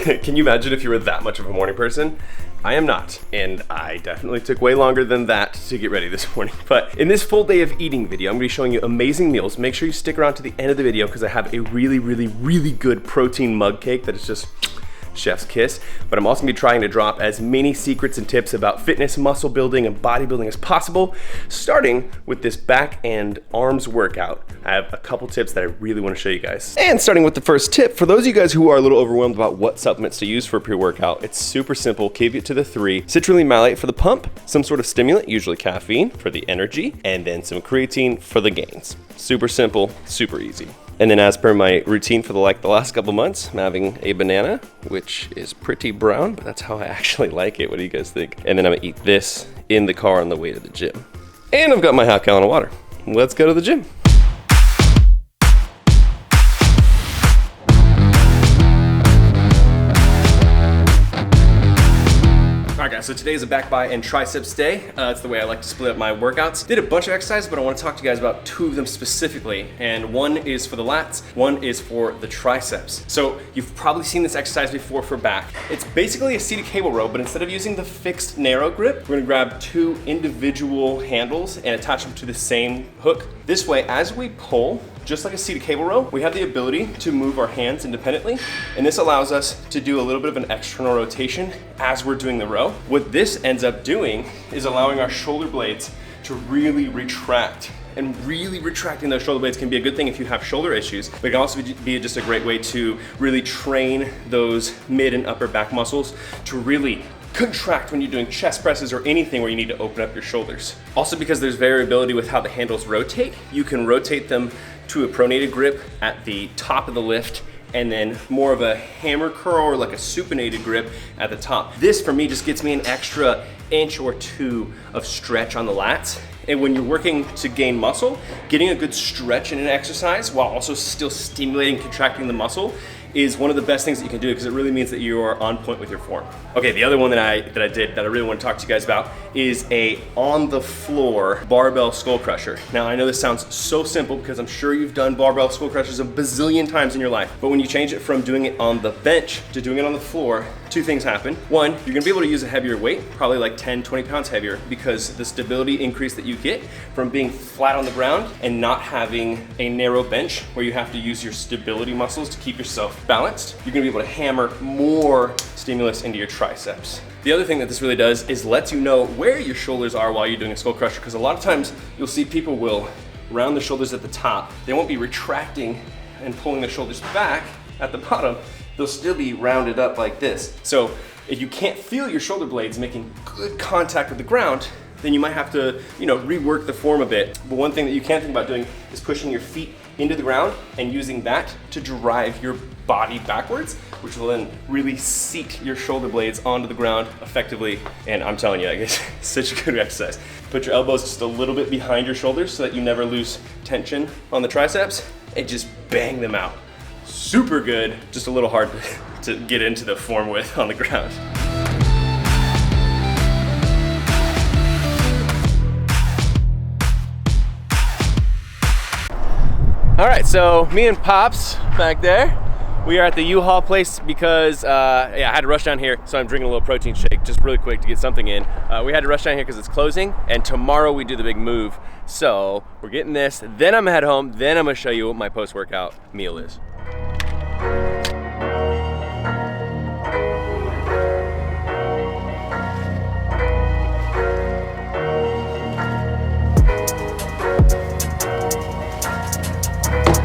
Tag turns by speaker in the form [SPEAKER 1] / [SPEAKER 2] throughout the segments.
[SPEAKER 1] Can you imagine if you were that much of a morning person? I am not, and I definitely took way longer than that to get ready this morning. But in this full day of eating video, I'm gonna be showing you amazing meals. Make sure you stick around to the end of the video because I have a really good protein mug cake that is just chef's kiss. But I'm also gonna be trying to drop as many secrets and tips about fitness, muscle building, and bodybuilding as possible, starting with this back and arms workout. I have a couple tips that I really wanna show you guys. And starting with the first tip, for those of you guys who are a little overwhelmed about what supplements to use for a pre-workout, it's super simple. Keep it to the 3. Citrulline malate for the pump, some sort of stimulant, usually caffeine for the energy, and then some creatine for the gains. Super simple, super easy. And then as per my routine for the last couple months, I'm having a banana, which is pretty brown, but that's how I actually like it. What do you guys think? And then I'm gonna eat this in the car on the way to the gym. And I've got my half gallon of water. Let's go to the gym. Alright guys, so today is a back, bi, and triceps day. It's the way I like to split up my workouts. Did a bunch of exercises, but I want to talk to you guys about 2 of them specifically. And one is for the lats, one is for the triceps. So you've probably seen this exercise before for back. It's basically a seated cable row, but instead of using the fixed narrow grip, we're gonna grab 2 individual handles and attach them to the same hook. This way, as we pull, just like a seated cable row, we have the ability to move our hands independently, and this allows us to do a little bit of an external rotation as we're doing the row. What this ends up doing is allowing our shoulder blades to really retract. And really retracting those shoulder blades can be a good thing if you have shoulder issues, but it can also be just a great way to really train those mid and upper back muscles to really contract when you're doing chest presses or anything where you need to open up your shoulders. Also, because there's variability with how the handles rotate, you can rotate them to a pronated grip at the top of the lift and then more of a hammer curl or like a supinated grip at the top. This for me just gets me an extra inch or 2 of stretch on the lats. And when you're working to gain muscle, getting a good stretch in an exercise while also still stimulating, contracting the muscle is one of the best things that you can do because it really means that you are on point with your form. Okay, the other one that I did that I really want to talk to you guys about is a on the floor barbell skull crusher. Now I know this sounds so simple because I'm sure you've done barbell skull crushers a bazillion times in your life, but when you change it from doing it on the bench to doing it on the floor, 2 things happen. One, you're gonna be able to use a heavier weight, probably like 10, 20 pounds heavier, because the stability increase that you get from being flat on the ground and not having a narrow bench where you have to use your stability muscles to keep yourself balanced, you're gonna be able to hammer more stimulus into your triceps. The other thing that this really does is lets you know where your shoulders are while you're doing a skull crusher, because a lot of times you'll see people will round the shoulders at the top. They won't be retracting and pulling their shoulders back at the bottom. They'll still be rounded up like this. So if you can't feel your shoulder blades making good contact with the ground, then you might have to, rework the form a bit. But one thing that you can think about doing is pushing your feet into the ground and using that to drive your body backwards, which will then really seat your shoulder blades onto the ground effectively. And I'm telling you, it's such a good exercise. Put your elbows just a little bit behind your shoulders so that you never lose tension on the triceps and just bang them out. Super good, just a little hard to get into the form with on the ground. All right, so me and Pops back there, we are at the U-Haul place because I had to rush down here, so I'm drinking a little protein shake just really quick to get something in. We had to rush down here because it's closing, and tomorrow we do the big move. So we're getting this, then I'm gonna head home, then I'm gonna show you what my post-workout meal is.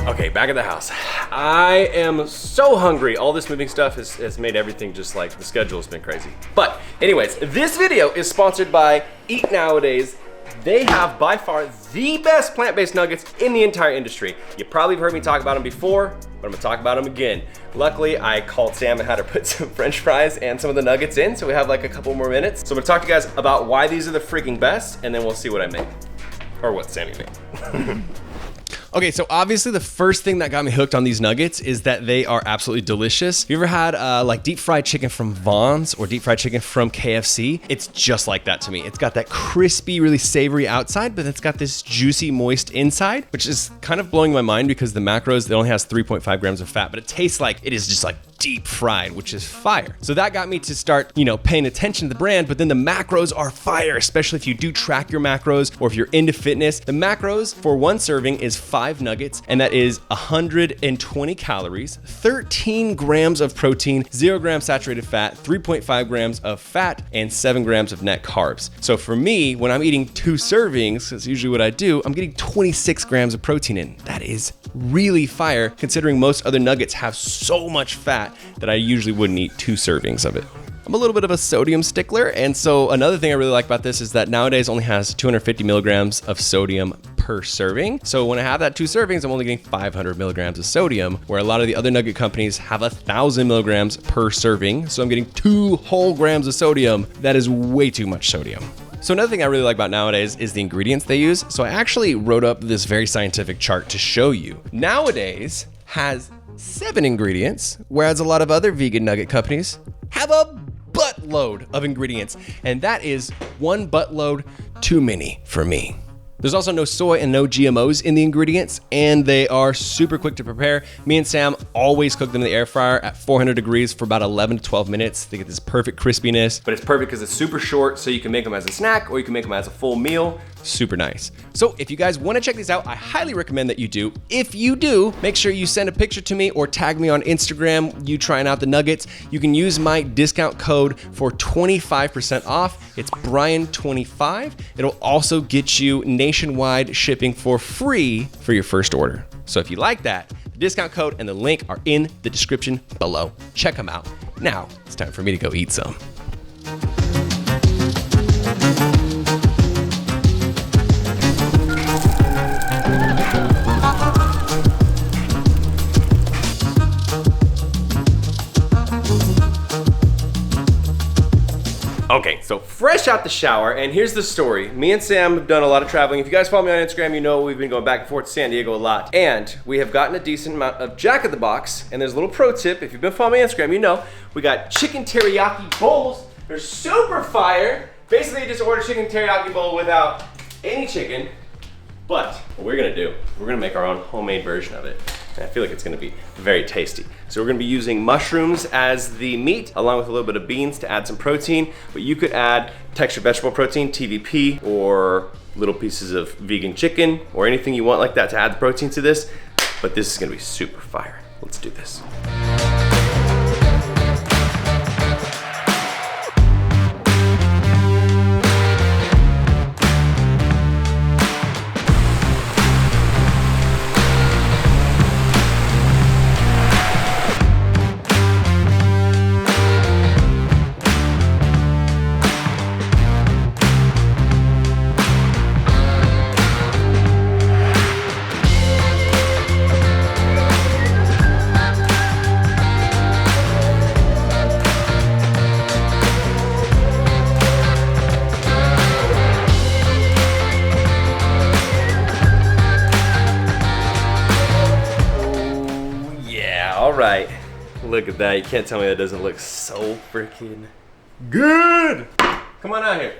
[SPEAKER 1] Okay, back at the house. I am so hungry. All this moving stuff has made everything just like, the schedule has been crazy. But anyways, this video is sponsored by Eat Nowadays. They have by far the best plant-based nuggets in the entire industry. You probably have heard me talk about them before, but I'm gonna talk about them again. Luckily, I called Sam and had her put some French fries and some of the nuggets in, so we have like a couple more minutes. So I'm gonna talk to you guys about why these are the freaking best, and then we'll see what I make. Or what Sammy made. Okay, so obviously the first thing that got me hooked on these nuggets is that they are absolutely delicious. Have you ever had like deep fried chicken from Vons or deep fried chicken from KFC? It's just like that to me. It's got that crispy, really savory outside, but it's got this juicy, moist inside, which is kind of blowing my mind because the macros, it only has 3.5 grams of fat, but it tastes like it is just like deep fried, which is fire. So that got me to start, paying attention to the brand, but then the macros are fire, especially if you do track your macros or if you're into fitness. The macros for one serving is 5 nuggets, and that is 120 calories, 13 grams of protein, 0 grams saturated fat, 3.5 grams of fat, and 7 grams of net carbs. So for me, when I'm eating 2 servings, that's usually what I do, I'm getting 26 grams of protein in. That is really fire, considering most other nuggets have so much fat that I usually wouldn't eat 2 servings of it. I'm a little bit of a sodium stickler, and so another thing I really like about this is that nowadays only has 250 milligrams of sodium per serving. So when I have that 2 servings, I'm only getting 500 milligrams of sodium, where a lot of the other nugget companies have 1,000 milligrams per serving. So I'm getting 2 whole grams of sodium. That is way too much sodium. So another thing I really like about nowadays is the ingredients they use. So I actually wrote up this very scientific chart to show you. Nowadays has 7 ingredients, whereas a lot of other vegan nugget companies have a buttload of ingredients, and that is one buttload too many for me. There's also no soy and no GMOs in the ingredients, and they are super quick to prepare. Me and Sam always cook them in the air fryer at 400 degrees for about 11 to 12 minutes. They get this perfect crispiness, but it's perfect because it's super short, so you can make them as a snack or you can make them as a full meal. Super nice. So if you guys want to check these out, I highly recommend that you do. If you do, make sure you send a picture to me or tag me on Instagram, you trying out the nuggets. You can use my discount code for 25% off. It's Brian25. It'll also get you nationwide shipping for free for your first order. So if you like that, the discount code and the link are in the description below. Check them out. Now it's time for me to go eat some. Okay, so fresh out the shower, and here's the story. Me and Sam have done a lot of traveling. If you guys follow me on Instagram, you know we've been going back and forth to San Diego a lot. And we have gotten a decent amount of Jack in the Box, and there's a little pro tip. If you've been following me on Instagram, you know we got chicken teriyaki bowls. They're super fire. Basically, you just order chicken teriyaki bowl without any chicken. But what we're gonna do, we're gonna make our own homemade version of it. And I feel like it's gonna be very tasty. So we're gonna be using mushrooms as the meat, along with a little bit of beans to add some protein. But you could add textured vegetable protein, TVP, or little pieces of vegan chicken, or anything you want like that to add the protein to this. But this is gonna be super fire. Let's do this. Right, look at that. You can't tell me that doesn't look so freaking good. Come on out here.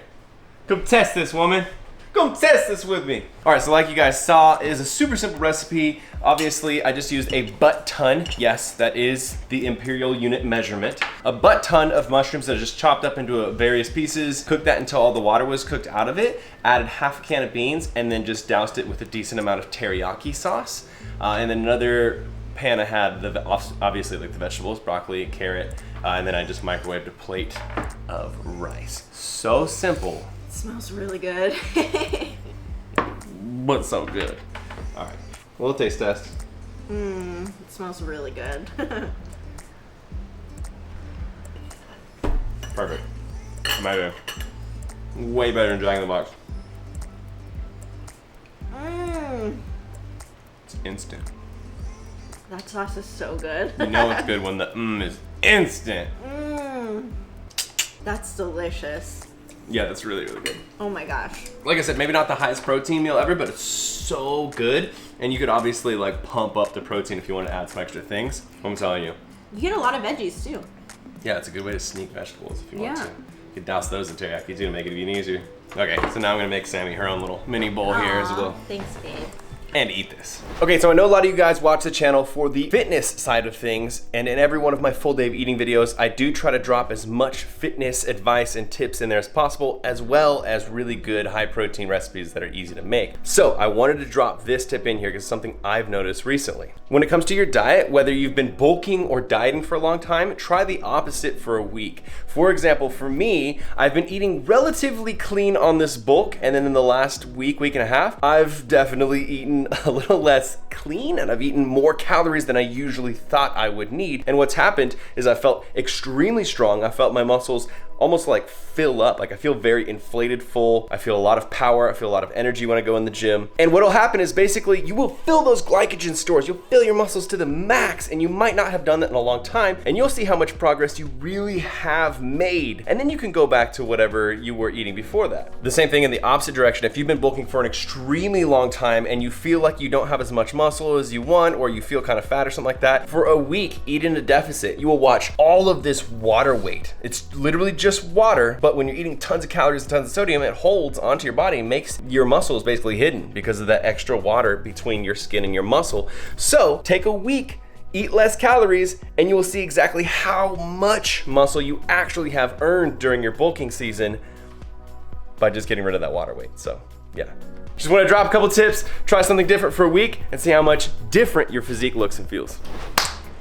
[SPEAKER 1] Come test this, woman. Come test this with me. All right, so like you guys saw, it is a super simple recipe. Obviously, I just used a butt ton. Yes, that is the imperial unit measurement. A butt ton of mushrooms that are just chopped up into various pieces. Cooked that until all the water was cooked out of it. Added half a can of beans and then just doused it with a decent amount of teriyaki sauce. And then another pan I had obviously like the vegetables, broccoli, carrot, and then I just microwaved a plate of rice. So simple.
[SPEAKER 2] It smells really good.
[SPEAKER 1] But so good. All right, a little taste test.
[SPEAKER 2] It smells really good.
[SPEAKER 1] Perfect. Amazing. Way better than Jack in the Box. It's instant.
[SPEAKER 2] That sauce is so good.
[SPEAKER 1] You know it's good when the is instant.
[SPEAKER 2] That's delicious.
[SPEAKER 1] Yeah, that's really, really good.
[SPEAKER 2] Oh my gosh.
[SPEAKER 1] Like I said, maybe not the highest protein meal ever, but it's so good. And you could obviously like pump up the protein if you want to add some extra things. I'm telling you.
[SPEAKER 2] You get a lot of veggies too.
[SPEAKER 1] Yeah, it's a good way to sneak vegetables if you want to.
[SPEAKER 2] Yeah.
[SPEAKER 1] You could douse those in teriyaki too to make it even easier. Okay, so now I'm gonna make Sammy her own little mini bowl here as well.
[SPEAKER 2] Thanks, babe.
[SPEAKER 1] and eat this. Okay, so I know a lot of you guys watch the channel for the fitness side of things, and in every one of my full day of eating videos, I do try to drop as much fitness advice and tips in there as possible, as well as really good high protein recipes that are easy to make. So I wanted to drop this tip in here because it's something I've noticed recently. When it comes to your diet, whether you've been bulking or dieting for a long time, try the opposite for a week. For example, for me, I've been eating relatively clean on this bulk, and then in the last week and a half, I've definitely eaten a little less clean, and I've eaten more calories than I usually thought I would need. And what's happened is I felt extremely strong. I felt my muscles almost like fill up. Like I feel very inflated full. I feel a lot of power. I feel a lot of energy when I go in the gym. And what'll happen is basically you will fill those glycogen stores. You'll fill your muscles to the max, and you might not have done that in a long time, and you'll see how much progress you really have made. And then you can go back to whatever you were eating before that. The same thing in the opposite direction. If you've been bulking for an extremely long time and you feel like you don't have as much muscle as you want, or you feel kind of fat or something like that, for a week, eat in a deficit. You will watch all of this water weight. It's literally just water, but when you're eating tons of calories and tons of sodium, it holds onto your body and makes your muscles basically hidden because of that extra water between your skin and your muscle. So take a week, eat less calories, and you will see exactly how much muscle you actually have earned during your bulking season by just getting rid of that water weight. So yeah. Just want to drop a couple tips, try something different for a week, and see how much different your physique looks and feels.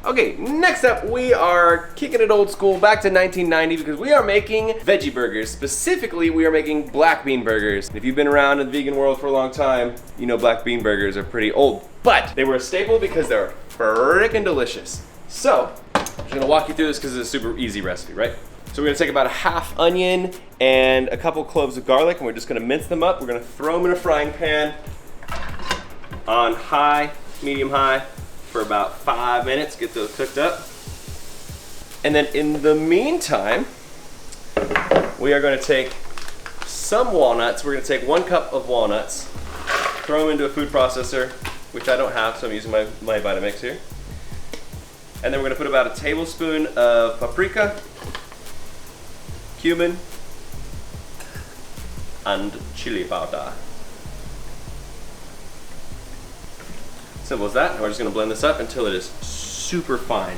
[SPEAKER 1] Okay, next up, we are kicking it old school back to 1990 because we are making veggie burgers. Specifically, we are making black bean burgers. If you've been around in the vegan world for a long time, you know black bean burgers are pretty old. But they were a staple because they're freaking delicious. So, I'm just gonna walk you through this because it's a super easy recipe, right? So we're gonna take about a half onion and a couple cloves of garlic, and we're just gonna mince them up. We're gonna throw them in a frying pan on high, medium high, for about 5 minutes, get those cooked up. And then in the meantime, we are going to take some walnuts. We're going to take 1 cup of walnuts, throw them into a food processor, which I don't have, so I'm using my Vitamix here. And then we're going to put about a tablespoon of paprika, cumin, and chili powder. Simple as that. And we're just gonna blend this up until it is super fine.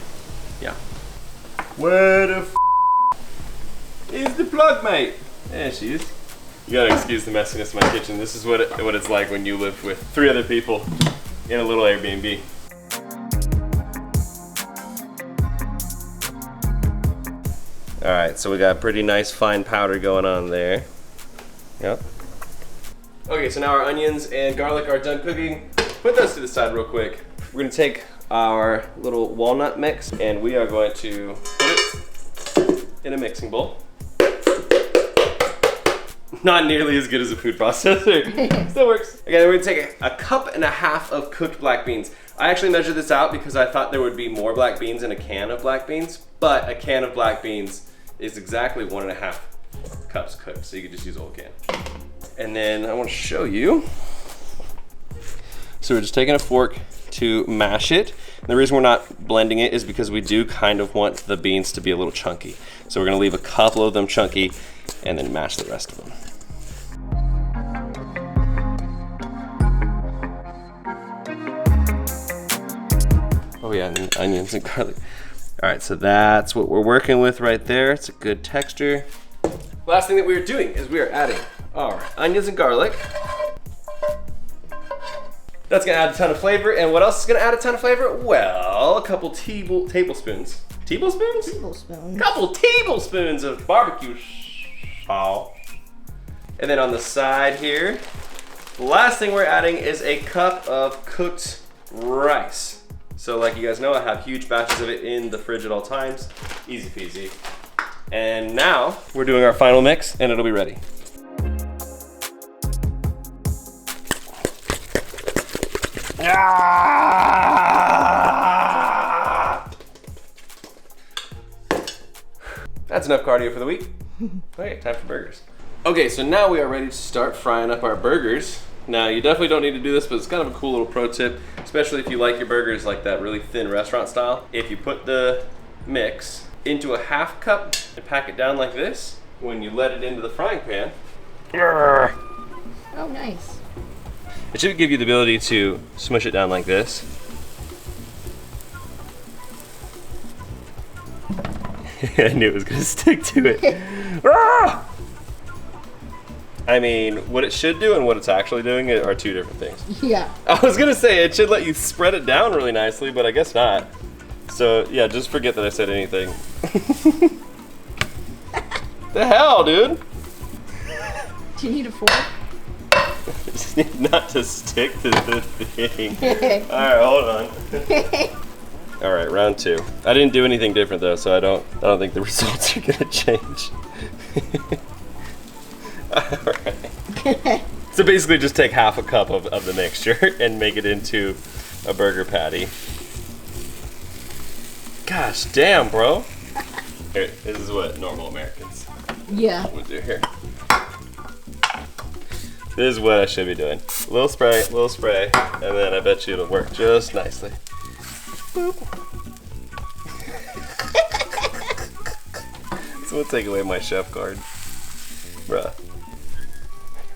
[SPEAKER 1] Yeah. Where the is the plug, mate? There she is. You gotta excuse the messiness of my kitchen. This is what it's like when you live with 3 other people in a little Airbnb. All right, so we got pretty nice fine powder going on there. Yep. Okay, so now our onions and garlic are done cooking. Put those to the side real quick. We're gonna take our little walnut mix and we are going to put it in a mixing bowl. Not nearly as good as a food processor. Still works. Again, we're gonna take a cup and a half of cooked black beans. I actually measured this out because I thought there would be more black beans in a can of black beans, but a can of black beans is exactly 1.5 cups cooked, so you could just use a whole can. And then I want to show you. So we're just taking a fork to mash it. And the reason we're not blending it is because we do kind of want the beans to be a little chunky. So we're gonna leave a couple of them chunky and then mash the rest of them. Oh yeah, and then onions and garlic. All right, so that's what we're working with right there. It's a good texture. Last thing that we are doing is we are adding our onions and garlic. That's gonna add a ton of flavor, and what else is gonna add a ton of flavor? Well, a couple tablespoons. Tablespoons?
[SPEAKER 2] Tablespoon.
[SPEAKER 1] Couple tablespoons of barbecue sauce. And then on the side here, the last thing we're adding is a cup of cooked rice. So like you guys know, I have huge batches of it in the fridge at all times. Easy peasy. And now we're doing our final mix and it'll be ready. That's enough cardio for the week. Okay, time for burgers. Okay, so now we are ready to start frying up our burgers. Now, you definitely don't need to do this, but it's kind of a cool little pro tip, especially if you like your burgers like that really thin restaurant style. If you put the mix into a half cup and pack it down like this, when you let it into the frying pan,
[SPEAKER 2] Oh, nice.
[SPEAKER 1] It should give you the ability to smush it down like this. I knew it was gonna stick to it. Ah! I mean, what it should do and what it's actually doing are two different things.
[SPEAKER 2] Yeah.
[SPEAKER 1] I was gonna say it should let you spread it down really nicely, but I guess not. So yeah, just forget that I said anything. The hell, dude?
[SPEAKER 2] Do you need a fork?
[SPEAKER 1] I just need not to stick to the thing. Alright, hold on. Alright, round 2. I didn't do anything different though, so I don't think the results are gonna change. Alright. So basically just take half a cup of the mixture and make it into a burger patty. Gosh damn, bro. Here, this is what normal Americans would do here. This is what I should be doing. A little spray, and then I bet you it'll work just nicely. Boop. Someone take away my chef card. Bruh.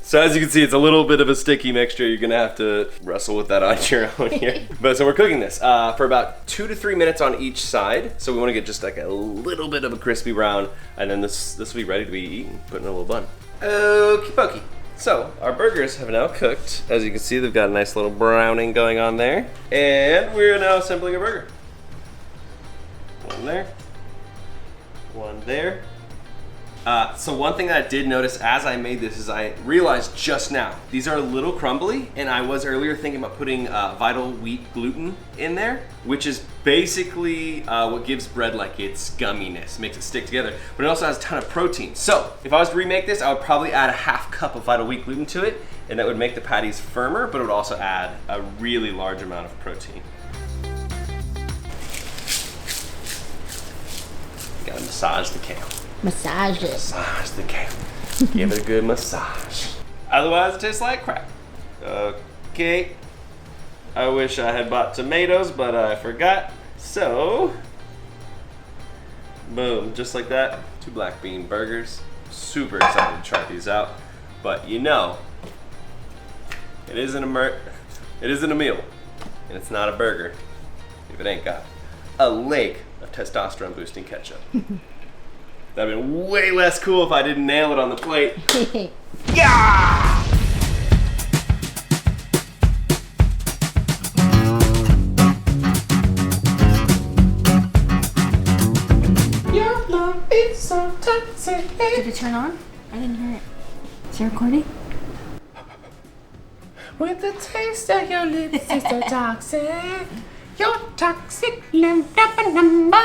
[SPEAKER 1] So as you can see, it's a little bit of a sticky mixture. You're gonna have to wrestle with that on your own here. But so we're cooking this for about 2 to 3 minutes on each side. So we wanna get just like a little bit of a crispy brown, and then this will be ready to be eaten, put in a little bun. Okie dokie. So our burgers have now cooked. As you can see, they've got a nice little browning going on there. And we're now assembling a burger. One there, one there. So one thing that I did notice as I made this is I realized just now, these are a little crumbly, and I was earlier thinking about putting Vital Wheat gluten in there, which is basically what gives bread like its gumminess, makes it stick together, but it also has a ton of protein. So if I was to remake this, I would probably add a half cup of Vital Wheat gluten to it, and that would make the patties firmer, but it would also add a really large amount of protein. Gotta massage the cow.
[SPEAKER 2] Massage it.
[SPEAKER 1] Massage the cow. Give it a good massage. Otherwise, it tastes like crap. Okay. I wish I had bought tomatoes, but I forgot. So, boom, just like that. 2 black bean burgers. Super excited to try these out. But you know, it isn't a meal, and it's not a burger if it ain't got a lake of testosterone boosting ketchup. That'd have been way less cool if I didn't nail it on the plate. Yeah! Your love is so toxic.
[SPEAKER 2] Did it turn on? I didn't hear it. Is it recording?
[SPEAKER 3] With the taste of your lips, it's so toxic. You're toxic, number.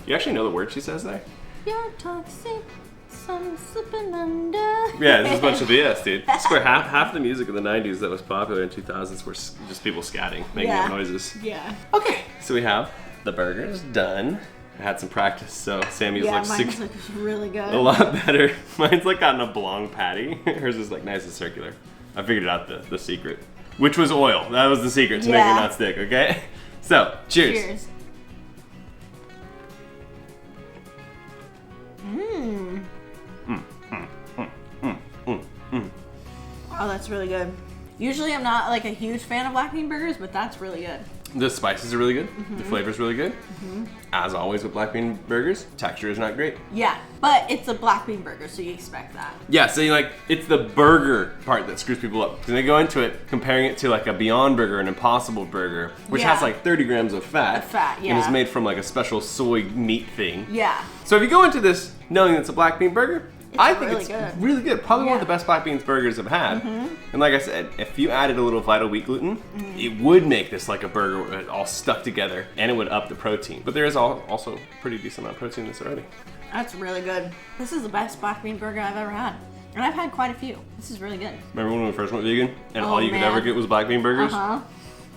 [SPEAKER 1] You actually know the word she says there?
[SPEAKER 2] You're toxic, so I'm slipping under.
[SPEAKER 1] Yeah, this is a bunch of BS, dude. I swear half the music of the 90s that was popular in 2000s were just people scatting, making noises.
[SPEAKER 2] Yeah.
[SPEAKER 1] Okay, so we have the burgers done. I had some practice, so Sammy's
[SPEAKER 2] Yeah,
[SPEAKER 1] like
[SPEAKER 2] mine's like really good.
[SPEAKER 1] a lot better. Mine's like got an oblong patty. Hers is like nice and circular. I figured out the secret, which was oil. That was the secret to make it not stick, okay? So, cheers.
[SPEAKER 2] Cheers. Oh, that's really good. Usually I'm not like a huge fan of black bean burgers, but that's really good.
[SPEAKER 1] The spices are really good. The flavor's really good. As always with black bean burgers, texture is not great.
[SPEAKER 2] Yeah, but it's a black bean burger, so you expect that.
[SPEAKER 1] Yeah, so like it's the burger part that screws people up. Because they go into it comparing it to like a Beyond Burger, an Impossible Burger, which has like 30 grams of fat. And is made from like a special soy meat thing.
[SPEAKER 2] Yeah.
[SPEAKER 1] So if you go into this knowing it's a black bean burger, I think
[SPEAKER 2] really
[SPEAKER 1] it's
[SPEAKER 2] good.
[SPEAKER 1] really good. Probably one of the best black beans burgers I've had. And like I said, if you added a little Vital Wheat gluten, it would make this like a burger all stuck together, and it would up the protein. But there is also pretty decent amount of protein in this already.
[SPEAKER 2] That's really good. This is the best black bean burger I've ever had. And I've had quite a few. This is really good.
[SPEAKER 1] Remember when we first went vegan, and all you could
[SPEAKER 2] man.
[SPEAKER 1] ever get was black bean burgers?
[SPEAKER 2] Uh-huh.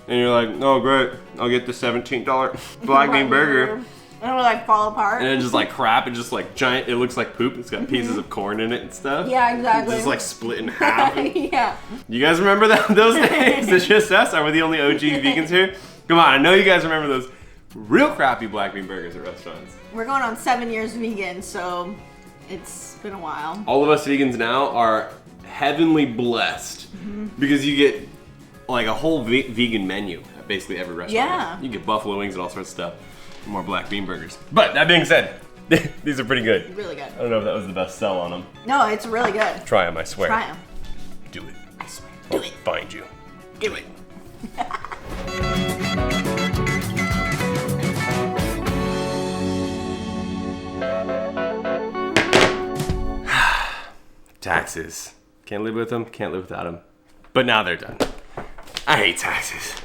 [SPEAKER 1] And you're like, oh great, I'll get the $17 black bean burger.
[SPEAKER 2] And it would like fall apart.
[SPEAKER 1] And it's just like crap, it's just like giant, it looks like poop. It's got pieces of corn in it and stuff.
[SPEAKER 2] Yeah, exactly.
[SPEAKER 1] It's just like split in half.
[SPEAKER 2] Yeah.
[SPEAKER 1] You guys remember those days? It's just us. Are we the only OG vegans here? Come on, I know you guys remember those real crappy black bean burgers at restaurants.
[SPEAKER 2] We're going on 7 years vegan, so it's been a while.
[SPEAKER 1] All of us vegans now are heavenly blessed because you get like a whole vegan menu at basically every restaurant.
[SPEAKER 2] Yeah.
[SPEAKER 1] You get buffalo wings and all sorts of stuff. More black bean burgers. But that being said, these are pretty good.
[SPEAKER 2] Really good.
[SPEAKER 1] I don't know if that was the best sell on them.
[SPEAKER 2] No, it's really good.
[SPEAKER 1] Try them, I swear.
[SPEAKER 2] Try them.
[SPEAKER 1] Do it.
[SPEAKER 2] I swear. Do it.
[SPEAKER 1] Find you.
[SPEAKER 2] Do it.
[SPEAKER 1] Taxes. Can't live with them, can't live without them. But now they're done. I hate taxes.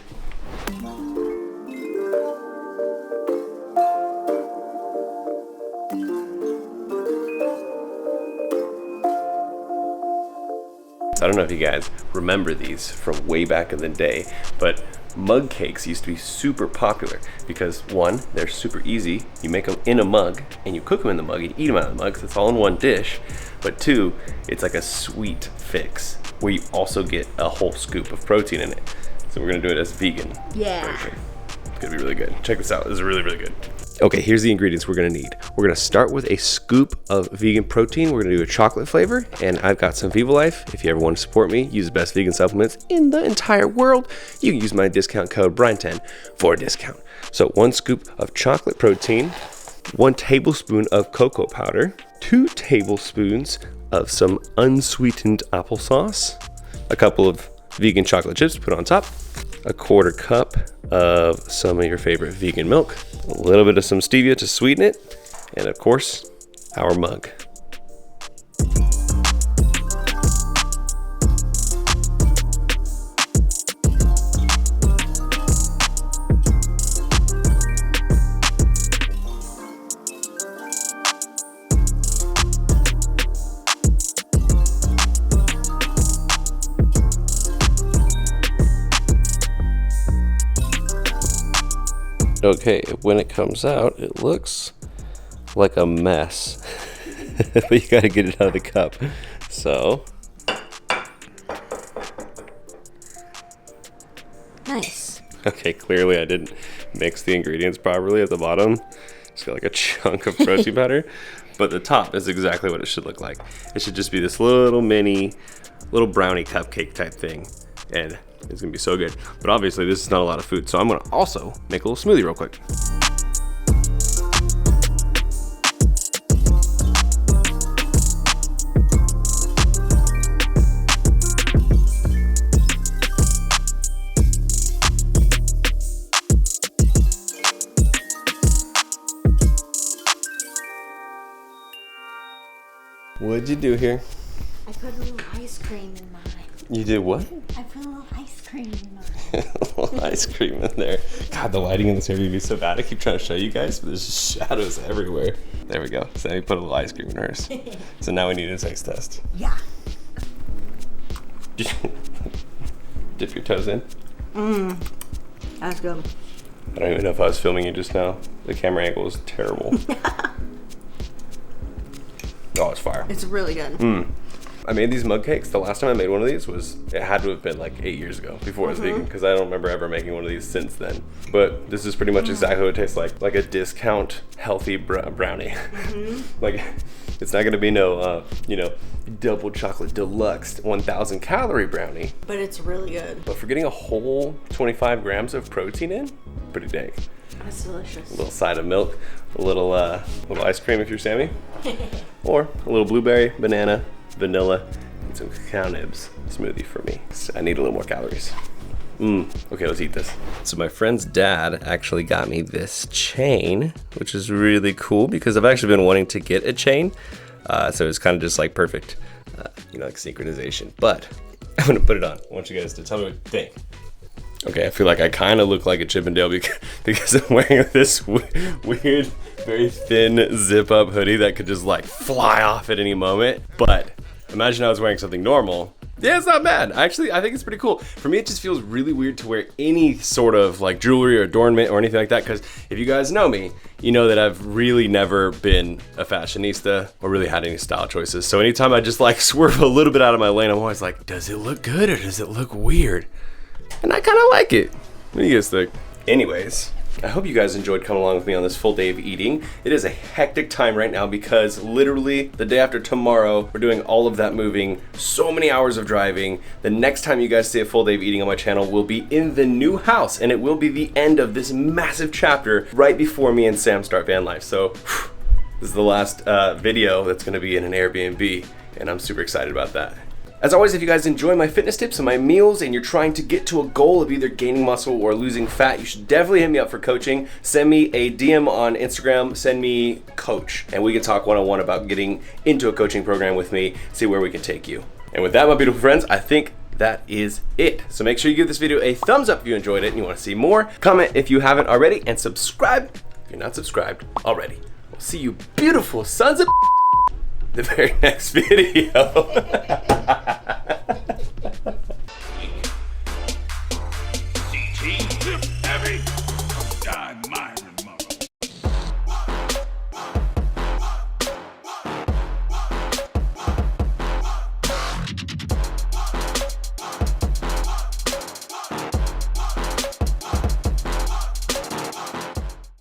[SPEAKER 1] I don't know if you guys remember these from way back in the day, but mug cakes used to be super popular because one, they're super easy. You make them in a mug and you cook them in the mug and eat them out of the mug, so it's all in one dish. But two, it's like a sweet fix where you also get a whole scoop of protein in it. So we're gonna do it as vegan version. It's gonna be really good. Check this out, this is really, really good. Okay, here's the ingredients we're gonna need. We're gonna start with a scoop of vegan protein. We're gonna do a chocolate flavor, and I've got some Viva Life. If you ever want to support me, use the best vegan supplements in the entire world, you can use my discount code Brian10 for a discount. So 1 scoop of chocolate protein, 1 tablespoon of cocoa powder, 2 tablespoons of some unsweetened applesauce, a couple of vegan chocolate chips to put on top, a 1/4 cup of some of your favorite vegan milk, a little bit of some stevia to sweeten it, and of course, our mug. Okay, when it comes out, it looks like a mess, but you gotta get it out of the cup. So,
[SPEAKER 2] Nice.
[SPEAKER 1] okay, clearly I didn't mix the ingredients properly at the bottom. It's got like a chunk of protein powder, but the top is exactly what it should look like. It should just be this little mini, little brownie cupcake type thing, and it's gonna be so good. But obviously this is not a lot of food, so I'm gonna also make a little smoothie real quick. What'd you do here?
[SPEAKER 2] I put a little ice cream in mine.
[SPEAKER 1] You did what?
[SPEAKER 2] I put a little ice cream in mine.
[SPEAKER 1] A little ice cream in there. God, the lighting in this area is so bad. I keep trying to show you guys, but there's just shadows everywhere. There we go. So we put a little ice cream in hers. So now we need a taste test.
[SPEAKER 2] Yeah.
[SPEAKER 1] Dip your toes in.
[SPEAKER 2] That's good.
[SPEAKER 1] I don't even know if I was filming you just now. The camera angle is terrible. Oh, it's fire.
[SPEAKER 2] It's really good.
[SPEAKER 1] I made these mug cakes. The last time I made one of these it had to have been like 8 years ago, before I was vegan, because I don't remember ever making one of these since then. But this is pretty much exactly what it tastes like a discount healthy brownie. Like, it's not gonna be no, double chocolate deluxe 1,000 calorie brownie.
[SPEAKER 2] But it's really good.
[SPEAKER 1] But for getting a whole 25 grams of protein in, pretty dang.
[SPEAKER 2] It's delicious.
[SPEAKER 1] A little side of milk, a little ice cream if you're Sammy, or a little blueberry, banana, vanilla, and some cacao nibs smoothie for me. So I need a little more calories. Okay, let's eat this. So my friend's dad actually got me this chain, which is really cool because I've actually been wanting to get a chain. So it's kind of just like perfect, like synchronization. But I'm gonna put it on. I want you guys to tell me what you think. Okay, I feel like I kind of look like a Chippendale because I'm wearing this weird, very thin zip-up hoodie that could just like fly off at any moment. But imagine I was wearing something normal. Yeah, it's not bad. Actually, I think it's pretty cool. For me, it just feels really weird to wear any sort of like jewelry or adornment or anything like that, because if you guys know me, you know that I've really never been a fashionista or really had any style choices. So anytime I just like swerve a little bit out of my lane, I'm always like, does it look good or does it look weird? And I kind of like it. What do you guys think? Anyways, I hope you guys enjoyed coming along with me on this full day of eating. It is a hectic time right now because literally the day after tomorrow, we're doing all of that moving, so many hours of driving. The next time you guys see a full day of eating on my channel will be in the new house, and it will be the end of this massive chapter right before me and Sam start van life. So this is the last video that's gonna be in an Airbnb, and I'm super excited about that. As always, if you guys enjoy my fitness tips and my meals and you're trying to get to a goal of either gaining muscle or losing fat, you should definitely hit me up for coaching. Send me a DM on Instagram, send me coach, and we can talk one-on-one about getting into a coaching program with me, see where we can take you. And with that, my beautiful friends, I think that is it. So make sure you give this video a thumbs up if you enjoyed it and you want to see more. Comment if you haven't already, and subscribe if you're not subscribed already. We'll see you beautiful sons of the very next video.